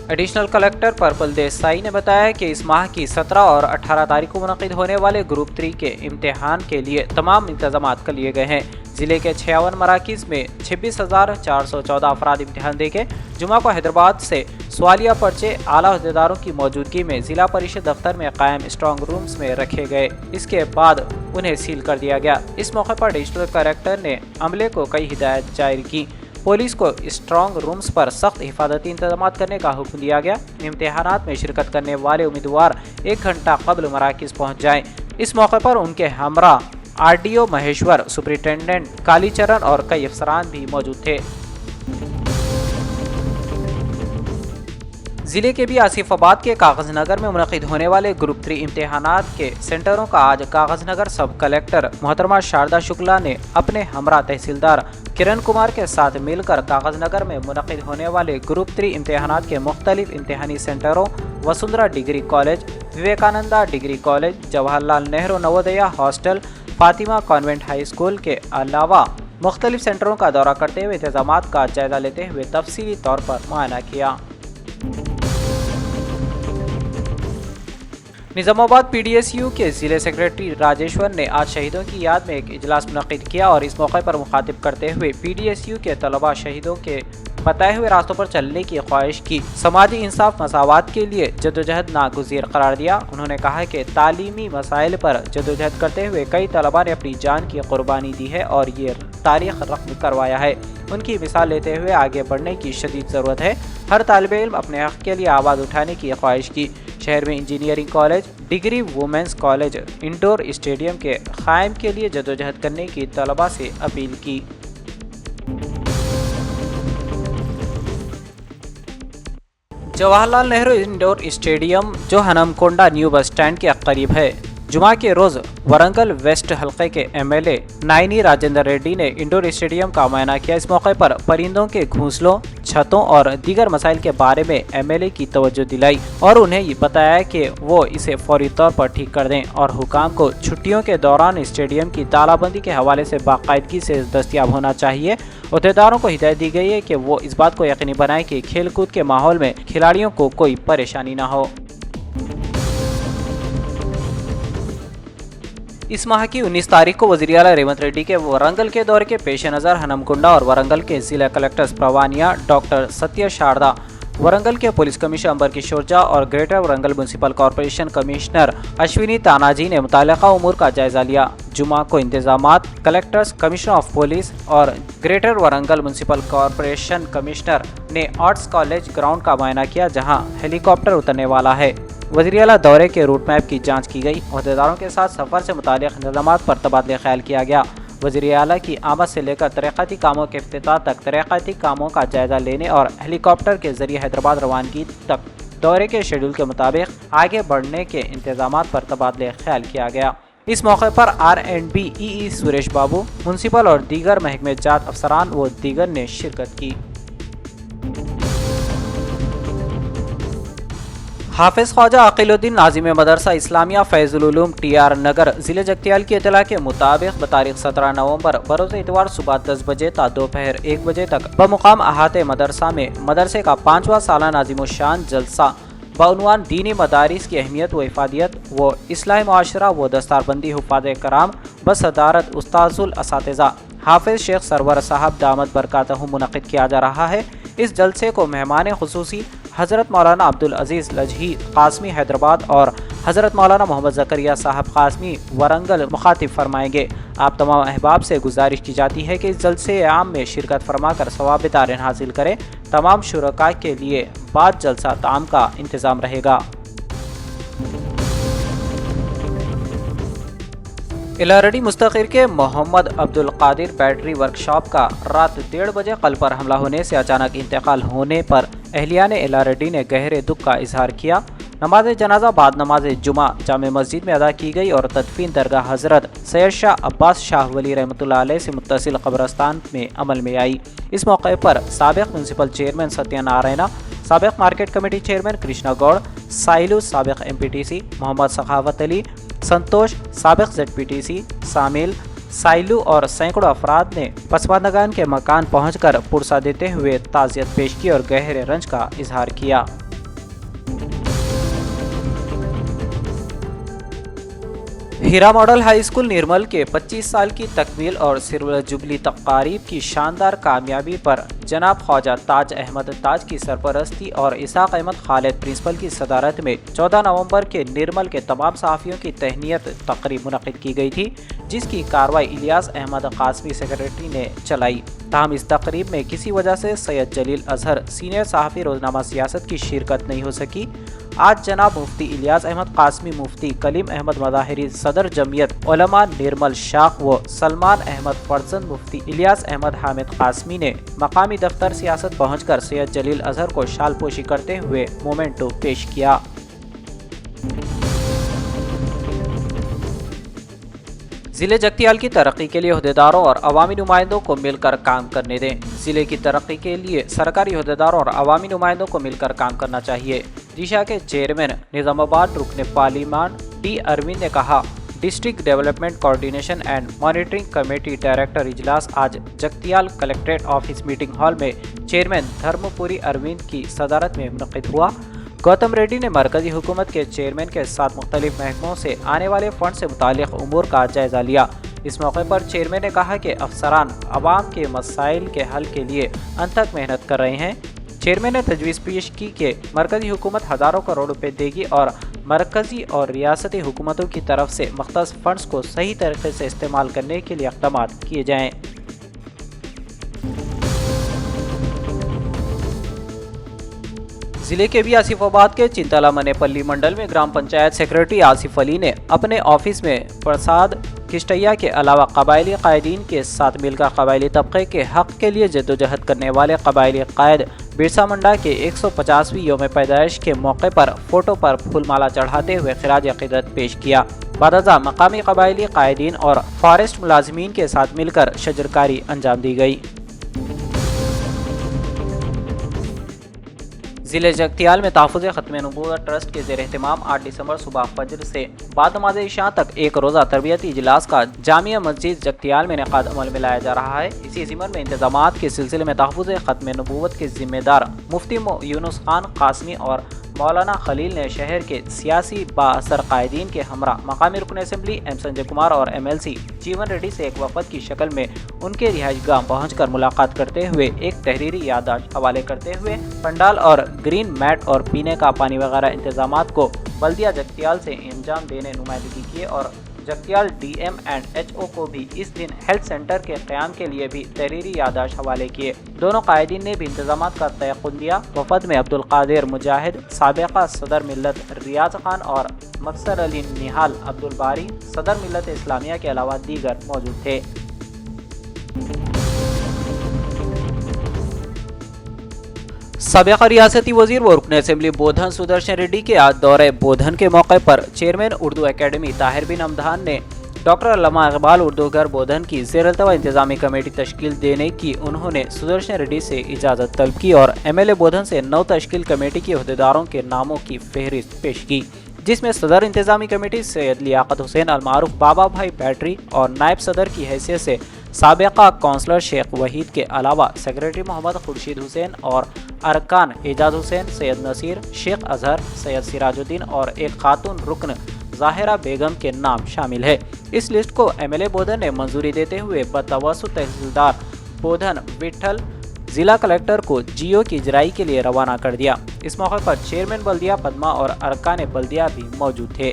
Additional collector purple Desai نے بتایا کہ اس ماہ کی 17 اور 18 تاریخ کو منعقد ہونے والے گروپ 3 کے امتحان کے لیے تمام انتظامات کر لیے گئے ہیں۔ ضلع کے 56 مراکز میں 26,414 افراد امتحان دے کے جمعہ کو حیدرآباد سے سوالیہ پرچے اعلیٰ عہدیداروں کی موجودگی میں ضلع پریشد دفتر میں قائم اسٹرانگ رومز میں رکھے گئے۔ اس کے بعد انہیں سیل کر دیا گیا۔ اس موقع پر ایڈیشنل کلکٹر نے عملے کو کئی ہدایات جاری کی۔ پولیس کو اسٹرانگ رومز پر سخت حفاظتی انتظامات کرنے کا حکم دیا گیا۔ امتحانات میں شرکت کرنے والے امیدوار 1 گھنٹہ قبل مراکز پہنچ جائیں۔ اس موقع پر ان کے ہمراہ RDO مہیشور، سپرنٹینڈنٹ کالی چرن اور کئی افسران بھی موجود تھے۔ ضلع کے بھی آصف آباد کے کاغذ نگر میں منعقد ہونے والے گروپ 3 امتحانات کے سینٹروں کا آج کاغذ نگر سب کلکٹر محترمہ شاردا شکلا نے اپنے ہمراہ تحصیلدار کرن کمار کے ساتھ مل کر کاغذ نگر میں منعقد ہونے والے گروپ 3 امتحانات کے مختلف امتحانی سینٹروں Vasundhara degree college, Vivekananda degree college, Jawahar Lal Nehru Navodaya hostel, Fatima convent high school کے علاوہ مختلف سینٹروں کا دورہ کرتے ہوئے انتظامات کا جائزہ لیتے ہوئے تفصیلی طور پر معائنہ کیا۔ نظام آباد PDSU کے ضلع سیکریٹری راجیشور نے آج شہیدوں کی یاد میں ایک اجلاس منعقد کیا اور اس موقع پر مخاطب کرتے ہوئے PDSU کے طلباء شہیدوں کے بتائے ہوئے راستوں پر چلنے کی خواہش کی، سماجی انصاف مساوات کے لیے جدوجہد ناگزیر قرار دیا۔ انہوں نے کہا کہ تعلیمی مسائل پر جدوجہد کرتے ہوئے کئی طلباء نے اپنی جان کی قربانی دی ہے اور یہ تاریخ رقم کروایا ہے۔ ان کی مثال لیتے ہوئے آگے بڑھنے کی شدید ضرورت ہے۔ ہر طالب علم اپنے حق کے لیے آواز اٹھانے کی خواہش کی۔ شہر میں engineering college, degree women's college, indoor stadium کے قائم کے لیے جدوجہد کرنے کی طلباء سے اپیل کی۔ جواہر لال نہرو انڈور اسٹیڈیم جو ہنمکونڈا نیو بس اسٹینڈ کے قریب ہے، جمعہ کے روز ورنگل ویسٹ حلقے کے MLA نائنی راجندر ریڈی نے انڈور اسٹیڈیم کا معائنہ کیا۔ اس موقع پر پرندوں کے گھونسلوں، چھتوں اور دیگر مسائل کے بارے میں MLA کی توجہ دلائی اور انہیں یہ بتایا کہ وہ اسے فوری طور پر ٹھیک کر دیں اور حکام کو چھٹیوں کے دوران اسٹیڈیم کی تالہ بندی کے حوالے سے باقاعدگی سے دستیاب ہونا چاہیے۔ عہدیداروں کو ہدایت دی گئی ہے کہ وہ اس بات کو یقینی بنائیں کہ کھیل کود کے ماحول میں کھلاڑیوں کو کوئی پریشانی نہ ہو۔ اس ماہ کی 19 تاریخ کو وزیر اعلیٰ ریونت ریڈی کے ورنگل کے دورے کے پیش نظر ہنمکنڈا اور ورنگل کے ضلع کلکٹرز پروانیہ ڈاکٹر ستیہ شاردا، ورنگل کے پولیس کمشنر امبر کشور جھا اور greater Warangal municipal corporation commissioner Ashwini Tanaji نے متعلقہ امور کا جائزہ لیا۔ جمعہ کو انتظامات کلکٹرز، کمشنر آف پولیس اور greater Warangal municipal corporation commissioner نے آرٹس کالج گراؤنڈ کا معائنہ کیا جہاں ہیلی کاپٹر اترنے والا ہے۔ وزیر اعلیٰ دورے کے روٹ میپ کی جانچ کی گئی۔ عہدیداروں کے ساتھ سفر سے متعلق انتظامات پر تبادلہ خیال کیا گیا۔ وزیر اعلیٰ کی آمد سے لے کر ترقیاتی کاموں کے افتتاح تک ترقیاتی کاموں کا جائزہ لینے اور ہیلی کاپٹر کے ذریعے حیدرآباد روانگی تک دورے کے شیڈول کے مطابق آگے بڑھنے کے انتظامات پر تبادلہ خیال کیا گیا۔ اس موقع پر R&B EE سریش بابو، میونسپل اور دیگر محکمہ جات افسران و دیگر نے شرکت کی۔ حافظ خواجہ عقیل الدین ناظم مدرسہ اسلامیہ فیض العلوم TR نگر ضلع جگتیال کی اطلاع کے مطابق بتاریخ 17 نومبر بروز اتوار صبح 10 بجے تا دوپہر 1 بجے تک بمقام احاطہ مدرسہ میں مدرسے کا 5واں سالہ نظم الشان جلسہ بعنوان دینی مدارس کی اہمیت و افادیت و اصلاح معاشرہ و دستار بندی حفاظ کرام بصدارت استاذ الاساتذہ حافظ شیخ سرور صاحب دامت برکاتہ منعقد کیا جا رہا ہے۔ اس جلسے کو مہمان خصوصی حضرت مولانا عبدالعزیز لجہی قاسمی حیدرآباد اور حضرت مولانا محمد زکریا صاحب قاسمی ورنگل مخاطب فرمائیں گے۔ آپ تمام احباب سے گزارش کی جاتی ہے کہ اس جلسے عام میں شرکت فرما کر ثواب دارین حاصل کریں۔ تمام شرکاء کے لیے بعد جلسہ طعام کا انتظام رہے گا۔ الارڈی مستقر کے محمد عبدالقادر بیٹری ورکشاپ کا رات 1:30 بجے قلب پر حملہ ہونے سے اچانک انتقال ہونے پر اہلیان الارڈی نے گہرے دکھ کا اظہار کیا۔ نماز جنازہ بعد نماز جمعہ جامع مسجد میں ادا کی گئی اور تدفین درگاہ حضرت سید شاہ عباس شاہ ولی رحمۃ اللہ علیہ سے متصل قبرستان میں عمل میں آئی۔ اس موقع پر سابق میونسپل چیئرمین ستیہ نارائنا، سابق مارکیٹ کمیٹی چیئرمین کرشنا گوڑ، سائلو سابق MPTC، محمد سخاوت علی، سنتوش سابق ZPTC، سامل سائلو اور سینکڑوں افراد نے پسماندگان کے مکان پہنچ کر پرسہ دیتے ہوئے تعزیت پیش کی اور گہرے رنج کا اظہار کیا۔ ہیرا ماڈل ہائی اسکول نرمل کے 25 سال کی تکمیل اور سلور جبلی تقاریب کی شاندار کامیابی پر جناب خواجہ تاج احمد تاج کی سرپرستی اور اسحاق احمد خالد پرنسپل کی صدارت میں 14 نومبر کے نرمل کے تمام صحافیوں کی تہنیت تقریب منعقد کی گئی تھی، جس کی کارروائی الیاس احمد قاسمی سیکریٹری نے چلائی۔ تاہم اس تقریب میں کسی وجہ سے سید جلیل اظہر سینئر صحافی روزنامہ سیاست کی شرکت نہیں ہو سکی۔ آج جناب مفتی الیاس احمد قاسمی، مفتی کلیم احمد مظاہری، صدر جمعیت علماء نرمل شاخ و سلمان احمد فرزند مفتی الیاس احمد حامد قاسمی نے مقامی دفتر سیاست پہنچ کر سید جلیل اظہر کو شال پوشی کرتے ہوئے مومنٹو پیش کیا۔ ضلع جگتیال کی ترقی کے لیے عہدیداروں اور عوامی نمائندوں کو مل کر کام کرنے دیں۔ ضلع کی ترقی کے لیے سرکاری عہدیداروں اور عوامی نمائندوں کو مل کر کام کرنا چاہیے۔ دیشا کے چیئرمین نظام آباد رکن پارلیمان ٹی اروند نے کہا۔ District development coordination and monitoring committee director اجلاس آج Jagtial collectorate office meeting hall میں چیئرمین دھرم پوری اروند کی صدارت میں منعقد ہوا۔ گوتم ریڈی نے مرکزی حکومت کے چیئرمین کے ساتھ مختلف محکموں سے آنے والے فنڈ سے متعلق امور کا جائزہ لیا۔ اس موقع پر چیئرمین نے کہا کہ افسران عوام کے مسائل کے حل کے لیے انتھک محنت کر رہے ہیں۔ چیئرمین نے تجویز پیش کی کہ مرکزی حکومت ہزاروں کروڑ روپے دے گی اور مرکزی اور ریاستی حکومتوں کی طرف سے مختص فنڈز کو صحیح طریقے سے استعمال کرنے کے لیے اقدامات کیے جائیں۔ ضلع کے بھی آصف آباد کے چنتلا منے پلی منڈل میں گرام پنچایت سیکریٹری آصف علی نے اپنے آفس میں پرساد کشتیا کے علاوہ قبائلی قائدین کے ساتھ مل کر قبائلی طبقے کے حق کے لیے جدوجہد کرنے والے قبائلی قائد برسا منڈا کے 150ویں یوم پیدائش کے موقع پر فوٹو پر پھول مالا چڑھاتے ہوئے خراج عقیدت پیش کیا۔ بعد ازاں مقامی قبائلی قائدین اور فارسٹ ملازمین کے ساتھ مل کر شجرکاری انجام دی گئی۔ ضلع جگتیال میں تحفظ ختم نبوت ٹرسٹ کے زیر اہتمام 8 دسمبر صبح فجر سے بعد نماز عشاء تک ایک روزہ تربیتی اجلاس کا جامعہ مسجد جگتیال میں انعقاد عمل میں لایا جا رہا ہے۔ اسی ضمن میں انتظامات کے سلسلے میں تحفظ ختم نبوت کے ذمہ دار مفتی یونس خان قاسمی اور مولانا خلیل نے شہر کے سیاسی با اثر قائدین کے ہمراہ مقامی رکن اسمبلی ایم سنجے کمار اور MLC جیون ریڈی سے ایک وفد کی شکل میں ان کے رہائش گاہ پہنچ کر ملاقات کرتے ہوئے ایک تحریری یادداشت حوالے کرتے ہوئے پنڈال اور گرین میٹ اور پینے کا پانی وغیرہ انتظامات کو بلدیہ جگتیال سے انجام دینے نمائندگی کیے اور جگتیال DM اینڈ HO کو بھی اس دن ہیلتھ سینٹر کے قیام کے لیے بھی تحریری یادداشت حوالے کیے۔ دونوں قائدین نے بھی انتظامات کا تیقن دیا۔ وفد میں عبدالقادر مجاہد، سابقہ صدر ملت ریاض خان اور مقصر علی نہال عبدالباری صدر ملت اسلامیہ کے علاوہ دیگر موجود تھے۔ سابقہ ریاستی وزیر و رکن اسمبلی بودھن سدرشن ریڈی کے آج دورہ بودھن کے موقع پر چیئرمین اردو اکیڈمی طاہر بن حمدان نے ڈاکٹر علامہ اقبال اردو گھر بودھن کی زیر التواء انتظامی کمیٹی تشکیل دینے کی انہوں نے سدرشن ریڈی سے اجازت طلب کی اور MLA بودھن سے نو تشکیل کمیٹی کے عہدیداروں کے ناموں کی فہرست پیش کی، جس میں صدر انتظامی کمیٹی سید لیاقت حسین المعروف بابا بھائی بیٹری اور نائب صدر کی حیثیت سے سابقہ کونسلر شیخ وحید کے علاوہ سیکریٹری محمد خورشید حسین اور ارکان اعجاز حسین، سید نصیر، شیخ اظہر، سید سراج الدین اور ایک خاتون رکن ظاہرہ بیگم کے نام شامل ہے۔ اس لسٹ کو MLA بودھن نے منظوری دیتے ہوئے بتوسط تحصیلدار بودھن وٹھل ضلع کلکٹر کو GO کی اجرائی کے لیے روانہ کر دیا۔ اس موقع پر چیئرمین بلدیہ پدما اور ارکان بلدیہ بھی موجود تھے۔